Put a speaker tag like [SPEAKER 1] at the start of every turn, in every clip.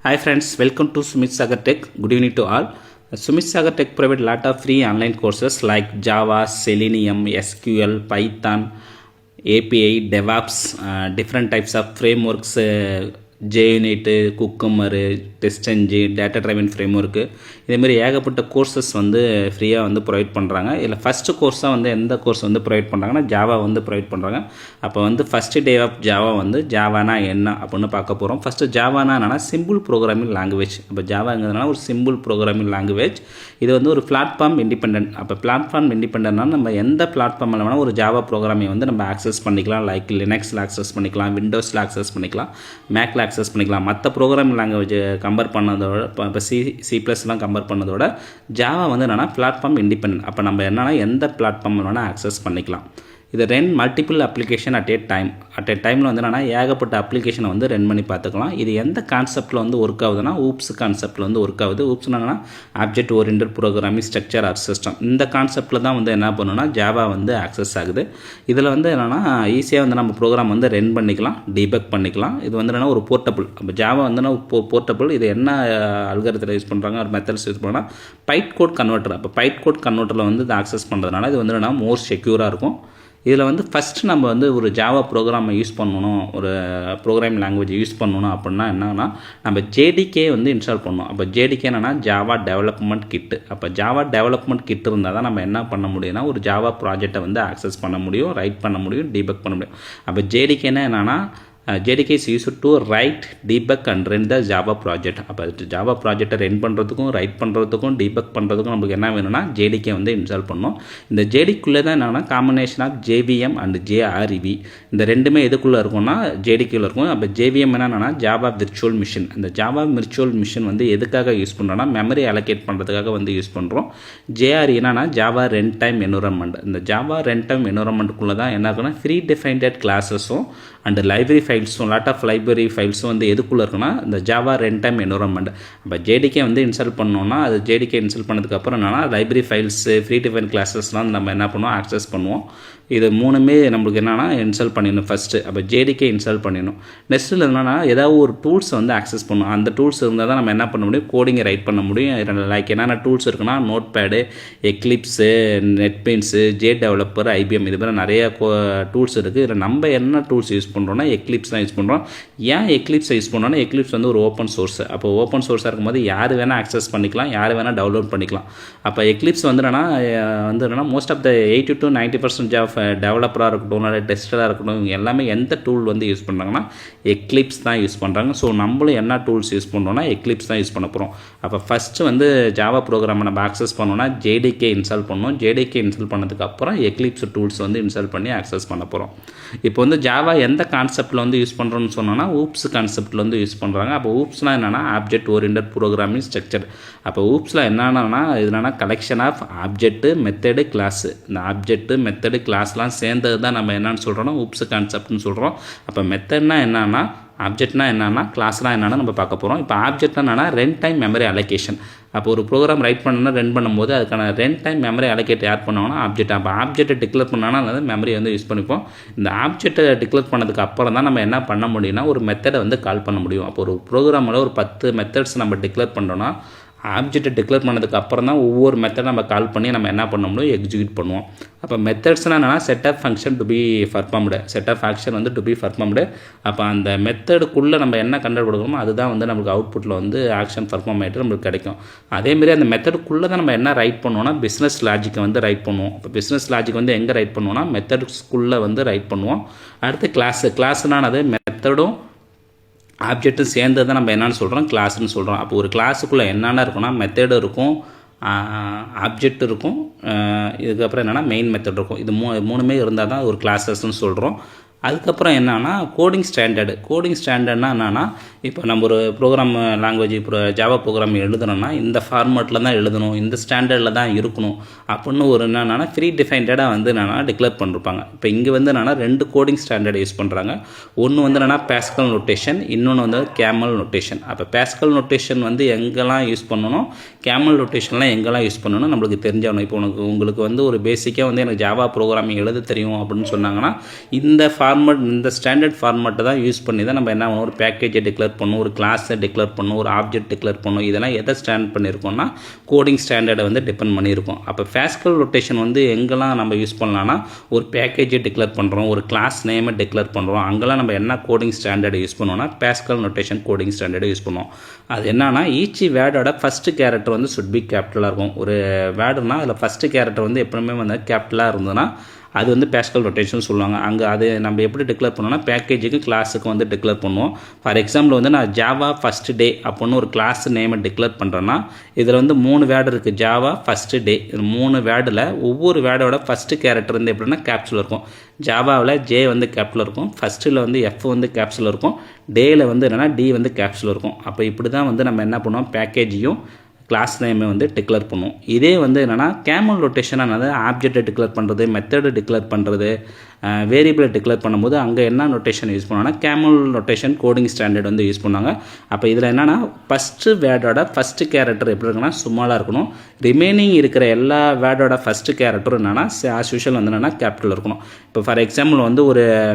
[SPEAKER 1] Hi friends, welcome to Sumit Sagar Tech. Good evening to all. Sumit Sagar Tech provide lot of free online courses like Java, Selenium, SQL, Python, API, DevOps, different types of frameworks, JUnit, Cucumber, TestNG, Data Driven Framework. இதேமாதிரி ஏகப்பட்ட courses வந்து ஃப்ரீயாக வந்து provide பண்ணுறாங்க. இதில் first கோர்ஸாக வந்து எந்த course வந்து ப்ரொவைட் பண்ணுறாங்கன்னா ஜாவா வந்து ப்ரொவைட் பண்ணுறாங்க. அப்போ வந்து ஃபஸ்ட்டு டே ஆஃப் ஜாவா வந்து ஜாவானா என்ன அப்படின்னு பார்க்க போகிறோம். ஃபஸ்ட்டு ஜாவானா என்னென்னா சிம்பிள் ப்ரோக்ராமிங் லாங்குவேஜ். அப்போ ஜாவாங்கிறதுனால ஒரு சிம்பிள் ப்ரோக்ராமிங் லாங்குவேஜ். இது வந்து ஒரு பிளாட்ஃபார்ம் இண்டிபெண்டன்ட். அப்போ பிளாட்ஃபார்ம் இண்டிபெண்டன்ட்னா நம்ம எந்த பிளாட்ஃபார்மில் வேணால் ஒரு ஜாவா ப்ரோக்ராமிங் வந்து நம்ம ஆக்சஸ் பண்ணிக்கலாம். லைக் லினக்ஸில் ஆக்சஸ் பண்ணிக்கலாம், விண்டோஸில் ஆக்சஸ் பண்ணிக்கலாம், மேக்கில் ஆக்சஸ் பண்ணிக்கலாம். மற்ற ப்ரோக்ராமிங் லாங்குவேஜ் கம்பேர் பண்ணதோட இப்போ சி++லாம் கம்பேர் பண்ணதோட ஜாவா வந்து என்னென்னா பிளாட்ஃபார்ம் இண்டிபெண்டன்ட். அப்போ நம்ம என்னென்னா எந்த பிளாட்ஃபார்மில் வேணால் ஆக்சஸ் பண்ணிக்கலாம். இது ரன் மல்டிபிள் அப்ளிகேஷன் அட் ஏ டைமில் வந்து என்னென்னா ஏகப்பட்ட அப்ளிகேஷனை வந்து ரன் பண்ணி பார்த்துக்கலாம். இது எந்த கான்செப்ட்டில் வந்து ஒர்க் ஆகுதுன்னா ஊப்ஸ் கான்செப்ட்டில் வந்து ஒர்க் ஆகுது. ஊப்ஸ் என்னன்னா object oriented programming structure or system. இந்த கான்செப்ட்டில் தான் வந்து என்ன பண்ணணும்னா ஜாவா வந்து ஆக்சஸ் ஆகுது. இதில் வந்து என்னென்னா ஈஸியாக வந்து நம்ம ப்ரோக்ராம் வந்து ரன் பண்ணிக்கலாம், டீபக் பண்ணிக்கலாம். இது வந்து என்னென்னா ஒரு போர்ட்டபிள். அப்போ ஜாவா வந்து போர்ட்டபிள். இது என்ன அல்காரிதத்தை யூஸ் பண்ணுறாங்க, ஒரு மெத்தட்ஸ் யூஸ் பண்ணுறாங்கன்னா பைட் கோட் கன்வெர்ட்டர். அப்போ பைட் கோட் கன்வெர்ட்டரில் வந்து இது ஆக்சஸ் பண்ணுறதுனால இது வந்து என்னென்னா மோர் செக்யூராக இருக்கும். இதில் வந்து ஃபஸ்ட்டு நம்ம வந்து ஒரு ஜாவா ப்ரோக்ராமை யூஸ் பண்ணணும், ஒரு ப்ரோக்ராமிங் லாங்குவேஜ் யூஸ் பண்ணணும் அப்படின்னா என்னன்னா நம்ம ஜேடிகே வந்து இன்ஸ்டால் பண்ணணும். அப்போ ஜேடிகே என்னென்னா ஜாவா டெவலப்மெண்ட் கிட்டு. அப்போ ஜாவா டெவலப்மெண்ட் கிட் இருந்தால் தான் நம்ம என்ன பண்ண முடியும்னா ஒரு ஜாவா ப்ராஜெக்டை வந்து ஆக்சஸ் பண்ண முடியும், ரைட் பண்ண முடியும், டீபக் பண்ண முடியும். அப்போ ஜேடிகேனா என்னென்னா JDK is used to write, debug and run the Java project. அப்போ ஜாவா ப்ராஜெக்டை ரன் பண்ணுறதுக்கும் ரைட் பண்ணுறதுக்கும் டீபக் பண்ணுறதுக்கும் நமக்கு என்ன வேணும்னா JDK வந்து இன்ஸ்டால் பண்ணணும். இந்த JDKக்குள்ளே தான் என்னென்னா combination of JVM and JREV. இந்த ரெண்டுமே எதுக்குள்ளே இருக்கும்னா JDKல இருக்கும். அப்போ JVM என்னென்னா ஜாவா விர்ச்சுவல் மிஷின். அந்த ஜாவா விர்ச்சுவல் மிஷின் வந்து எதுக்காக யூஸ் பண்ணுறோன்னா மெமரி அலோகேட் பண்ணுறதுக்காக வந்து யூஸ் பண்ணுறோம். JRE என்னன்னா ஜாவா ரன் டைம் என்விரான்மெண்ட். இந்த ஜாவா ரன் டைம் என்விரான்மெண்ட்டுக்குள்ளே தான் என்ன இருக்குன்னா ஃப்ரீ டிஃபைன்ட் கிளாஸஸும் அண்ட் லைப்ரரி ஃபைல்ஸும் லாட் ஆஃப் லைப்ரரி ஃபைல்ஸும் வந்து எதுக்குள்ளே இருக்குன்னா இந்த ஜாவா ரன் டைம் என்விரான்மெண்ட். இப்போ ஜேடிகே வந்து இன்ஸ்டால் பண்ணோன்னா அது ஜேடிகே இன்ஸ்டால் பண்ணதுக்கப்புறம் என்னென்னா லைப்ரரி ஃபைல்ஸு ஃப்ரீ டிஃபைன் கிளாஸஸ்லாம் நம்ம என்ன பண்ணுவோம் ஆக்சஸ் பண்ணுவோம். இது மூணுமே நம்மளுக்கு என்னென்னா இன்ஸ்டால் பண்ணிடணும் ஃபஸ்ட்டு. அப்போ ஜேடிகே இன்ஸ்டால் பண்ணிடணும். நெக்ஸ்ட்டில் என்னென்னா ஏதாவது ஒரு டூல்ஸை வந்து ஆக்சஸ் பண்ணணும். அந்த டூல்ஸ் இருந்தால் தான் நம்ம என்ன பண்ண முடியும், கோடிங்கை ரைட் பண்ண முடியும். லைக் என்னென்ன டூல்ஸ் இருக்குன்னா notepad, Eclipse, NetBeans, J developer, IBM, இது மாதிரி நிறைய டூல்ஸ் இருக்குது. இதில் நம்ம என்ன டூல்ஸ் யூஸ் பண்ணுறோன்னா எக்லிப்ஸ் தான் யூஸ் பண்ணுறோம். ஏன் எக்லிப்ஸை யூஸ் பண்ணுறோன்னா எக்லிப்ஸ் வந்து ஒரு ஓப்பன் சோர்ஸ். அப்போ ஓப்பன் சோர்ஸாக இருக்கும்போது யார் வேணால் ஆக்சஸ் பண்ணிக்கலாம், யார் வேணால் டவுன்லோட் பண்ணிக்கலாம். அப்போ எக்லிப்ஸ் வந்து என்னென்னா most of the 80 to 90% of டெவலப்பராக இருக்கட்டும், இல்லை டெஸ்டராக இருக்கட்டும், இவங்க எல்லாமே எந்த டூல் வந்து யூஸ் பண்ணுறாங்கன்னா எக்லிப்ஸ் தான் யூஸ் பண்ணுறாங்க. ஸோ நம்மளும் என்ன டூல்ஸ் யூஸ் பண்ணுறோன்னா எக்லிப்ஸ் தான் யூஸ் பண்ண போகிறோம். அப்போ ஃபஸ்ட்டு வந்து ஜாவா ப்ரோக்ராமை நம்ம ஆக்சஸ் பண்ணோன்னா JDK இன்ஸ்டால் பண்ணணும். JDK இன்ஸ்டால் பண்ணதுக்கப்புறம் எக்லிப்ஸ் டூல்ஸ் வந்து இன்ஸ்டால் பண்ணி ஆக்சஸ் பண்ண போகிறோம். இப்போ வந்து ஜாவா எந்த கான்செப்ட்டில் வந்து யூஸ் பண்ணுறோன்னு சொன்னோன்னா ஊப்ஸ் கான்செப்ட்டில் வந்து யூஸ் பண்ணுறாங்க. அப்போ ஊப்ஸ்னால் என்னென்னா ஆப்ஜெக்ட் ஓரியன்டட் ப்ரோக்ராமிங் ஸ்ட்ரக்சர். அப்போ ஊப்ஸில் என்னென்னா இதுனா collection of object, method, class. இந்த ஆப்ஜெக்ட்டு, மெத்தடு, கிளாஸ்லாம் சேர்ந்தது தான் நம்ம என்னென்னு சொல்கிறோன்னா ஊப்ஸ் கான்செப்ட்னு சொல்கிறோம். அப்போ மெத்தட்னா என்னென்னா, ஆப்ஜெக்ட்னா என்னென்னா, கிளாஸ்லாம் என்னென்னா நம்ம பார்க்க போகிறோம். இப்போ ஆப்ஜெக்ட்னா என்னென்னா ரன் டைம் மெமரி அலோகேஷன். அப்போ ஒரு ப்ரோக்ராம் ரைட் பண்ணணும்னா ரன் பண்ணும்போது அதுக்கான ரன் டைம் மெமரி அலோகேட் யார் பண்ணுவாங்கன்னா ஆப்ஜெக்ட். அப்போ ஆப்ஜெக்ட்டை டிக்ளேர் பண்ணானா அல்லது மெமரி வந்து யூஸ் பண்ணிப்போம். இந்த ஆப்ஜெக்ட்டை டிக்ளேர் பண்ணதுக்கு அப்புறம் தான் நம்ம என்ன பண்ண முடியும்னா ஒரு மெத்தடை வந்து கால் பண்ண முடியும். அப்போ ஒரு ப்ரோக்ராமில் ஒரு 10 மெத்தட்ஸ் நம்ம டிக்ளேர் பண்ணுறோன்னா ஆப்ஜெக்ட்டை டிக்ளேர் பண்ணதுக்கு அப்புறம் தான் ஒவ்வொரு மெத்தட் நம்ம கால் பண்ணி நம்ம என்ன பண்ண முடியும், எக்ஸிக்யூட் பண்ணுவோம். அப்போ மெத்தட்ஸ்னால் என்னென்னா set of function to be performed. Set of action வந்து டு பி பர்ஃபார்ம்டு. அப்போ அந்த மெத்தடுக்குள்ளே நம்ம என்ன கண்டக்ட் கொடுக்கணுமோ அதுதான் வந்து நம்மளுக்கு அவுட்புட்டில் வந்து ஆக்ஷன் பர்ஃபார்ம் ஆகிட்டு நம்மளுக்கு கிடைக்கும். அதேமாரி அந்த மெத்தடுக்குள்ளே தான் நம்ம என்ன ரைட் பண்ணுவோம்னா பிஸ்னஸ் லாஜிக்கை வந்து ரைட் பண்ணுவோம். இப்போ பிஸ்னஸ் லாஜிக் வந்து எங்கே ரைட் பண்ணுவோம்னா மெத்தடுக்குள்ளே வந்து ரைட் பண்ணுவோம். அடுத்து கிளாஸ்னால் அது மெத்தடும் ஆப்ஜெக்ட்டும் சேர்ந்து தான் நம்ம என்னென்னு சொல்கிறோம், கிளாஸ்ன்னு சொல்கிறோம். அப்போ ஒரு கிளாஸுக்குள்ளே என்னென்ன இருக்குன்னா மெத்தடு இருக்கும், ஆப்ஜெக்ட் இருக்கும், இதுக்கப்புறம் என்னென்னா மெயின் மெத்தட் இருக்கும். இது மூணுமே இருந்தால் தான் ஒரு கிளாஸஸ்ன்னு சொல்கிறோம். அதுக்கப்புறம் என்னென்னா கோடிங் ஸ்டாண்டர்ட்னா என்னென்னா இப்போ நம்ம ஒரு ப்ரோக்ராம் லாங்குவேஜ் இப்போ ஜாவா ப்ரோக்ராம் எழுதணும்னா இந்த ஃபார்மேட்டில் தான் எழுதணும், இந்த ஸ்டாண்டர்டில் தான் இருக்கணும் அப்படின்னு ஒரு என்னென்னா ஃப்ரீ டிஃபைன்டாக வந்து என்னென்னா டிக்ளேர் பண்ணிருப்பாங்க. இப்போ இங்கே வந்து என்னென்னா 2 கோடிங் ஸ்டாண்டர்ட் யூஸ் பண்ணுறாங்க. ஒன்று வந்து என்னென்னா பேஸ்கல் நோட்டேஷன், இன்னொன்று வந்து கேமல் நோட்டேஷன். அப்போ பேஸ்கல் நோட்டேஷன் வந்து எங்கெல்லாம் யூஸ் பண்ணணும், கேமல் நோட்டேஷன்லாம் எங்கெல்லாம் யூஸ் பண்ணணும் நம்மளுக்கு தெரிஞ்சாகணும். இப்போ உங்களுக்கு வந்து ஒரு பேசிக்காக வந்து எனக்கு ஜாவா ப்ரோக்ராமிங் எழுத தெரியும் அப்படின்னு சொன்னாங்கன்னா இந்த ஃபார்மட் இந்த ஸ்டாண்டர்ட் ஃபார்மேட்டை தான் யூஸ் பண்ணி தான் நம்ம என்ன பண்ணணும், ஒரு பேக்கேஜை டிக்ளேர் பண்ணணும், ஒரு கிளாஸை டிக்ளேர் பண்ணணும், ஒரு ஆப்ஜெக்ட் டிக்ளேர் பண்ணணும். இதெல்லாம் எதை ஸ்டாண்ட் பண்ணியிருக்கோம்னா கோடிங் ஸ்டாண்டர்டை வந்து டிபெண்ட் பண்ணியிருக்கோம். அப்போ பாஸ்கல் ரொட்டேஷன் வந்து எங்கெல்லாம் நம்ம யூஸ் பண்ணலாம்னா ஒரு பேக்கேஜை டிக்ளேர் பண்ணுறோம், ஒரு கிளாஸ் நேமை டிக்ளேர் பண்ணுறோம், அங்கெல்லாம் நம்ம என்ன கோடிங் ஸ்டாண்டர்டை யூஸ் பண்ணுவோம்னா பாஸ்கல் நோட்டேஷன் கோடிங் ஸ்டாண்டர்டை யூஸ் பண்ணுவோம். அது என்னன்னா ஈச் வேர்டோட ஃபஸ்ட்டு கேரக்டர் வந்து சுட் பி கேபிட்டலாக இருக்கும். ஒரு வேர்டுனா அதில் ஃபஸ்ட்டு கேரக்டர் வந்து எப்பவுமே வந்து கேபிட்டலாக இருந்ததுன்னா அது வந்து பாஸ்கல் ரொட்டேஷன் சொல்லுவாங்க. அங்கே அது நம்ம எப்படி டிக்ளேர் பண்ணோம்னா பேக்கேஜுக்கு கிளாஸுக்கு வந்து டிக்ளேர் பண்ணுவோம். ஃபார் எக்ஸாம்பிள் வந்து நான் ஜாவா ஃபஸ்ட் டே அப்படின்னு ஒரு கிளாஸ் நேமை டிக்ளேர் பண்ணுறேன்னா இதில் வந்து 3 வேர்டு இருக்குது. ஜாவா ஃபஸ்ட்டு டே, 3 வேர்டில் ஒவ்வொரு வேர்டோட ஃபஸ்ட்டு கேரக்டர் வந்து எப்படின்னா கேப்ஸில் இருக்கும். ஜாவாவில் ஜே வந்து கேப்ஸில் இருக்கும், ஃபஸ்ட்டில் வந்து எஃப் வந்து கேப்ஸில் இருக்கும், டேயில் வந்து என்னென்னா டி வந்து கேப்ஸில் இருக்கும். அப்போ இப்படி தான் வந்து நம்ம என்ன பண்ணுவோம், பேக்கேஜையும் கிளாஸ் நேமை வந்து டிக்ளேர் பண்ணுவோம். இதே வந்து என்னென்னா கேமல் ரொட்டேஷன் ஆனது ஆப்ஜெக்டை டிக்ளேர் பண்ணுறது, மெத்தடை டிக்ளேர் பண்ணுறது, வேரியபிளை டிக்ளேர் பண்ணும்போது அங்கே என்ன நோட்டேஷன் யூஸ் பண்ணுவாங்கன்னா கேமல் நோட்டேஷன் கோடிங் ஸ்டாண்டர்ட் வந்து யூஸ் பண்ணுவாங்க. அப்போ இதில் என்னென்னா ஃபஸ்ட்டு வேர்டோட ஃபஸ்ட்டு கேரக்டர் எப்படி இருக்குன்னா சும்மாலாக இருக்கணும். ரிமைனிங் இருக்கிற எல்லா வேர்டோட ஃபஸ்ட்டு கேரக்டரும் என்னென்னா ஆஸ் யூஷுவல் வந்து என்னென்னா கேபிட்டல் இருக்கணும். இப்போ ஃபார் எக்ஸாம்பிள் வந்து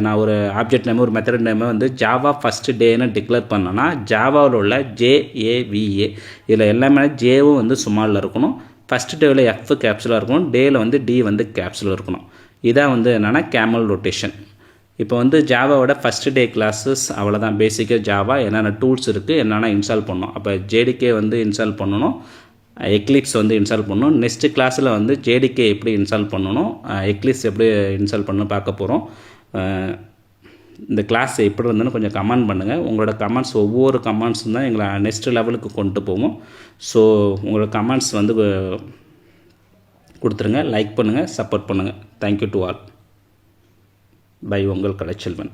[SPEAKER 1] நான் ஒரு ஆப்ஜெக்ட் நேம் ஒரு மெத்தட் நேம் வந்து ஜாவா ஃபஸ்ட்டு டேன்னு டிக்ளேர் பண்ணேன்னா ஜாவாவில் உள்ள JAVA இதில் எல்லாமே ஜேவும் வந்து சும்மாலில் இருக்கணும், ஃபஸ்ட்டு டேவில் எஃப் கேப்ஸில் இருக்கணும், டேயில் வந்து டி வந்து கேப்ஸில் இருக்கணும். இதான் வந்து என்னென்னா கேமல் ரொட்டேஷன். இப்போ வந்து ஜாவாவோட ஃபஸ்ட் டே கிளாஸஸ் அவ்வளோதான். பேசிக்காக ஜாவா என்னென்ன டூல்ஸ் இருக்குது என்னென்ன இன்ஸ்டால் பண்ணணும். அப்போ JDK வந்து இன்ஸ்டால் பண்ணணும், எக்லிப்ஸ் வந்து இன்ஸ்டால் பண்ணணும். நெக்ஸ்ட் கிளாஸில் வந்து JDK எப்படி இன்ஸ்டால் பண்ணணும், எக்லிப்ஸ் எப்படி இன்ஸ்டால் பண்ணணும் பார்க்க போகிறோம். இந்த கிளாஸ் எப்படி இருந்ததுன்னு கொஞ்சம் கமெண்ட் பண்ணுங்கள். உங்களோட கமெண்ட்ஸ் ஒவ்வொரு கமெண்ட்ஸும் தான் எங்களை நெக்ஸ்ட் லெவலுக்கு கொண்டு போவோம். ஸோ உங்களோட கமெண்ட்ஸ் வந்து கொடுத்துருங்க, லைக் பண்ணுங்கள், சப்போர்ட் பண்ணுங்கள். Thank you to all. பை உங்கள் கலைச்செல்வன்.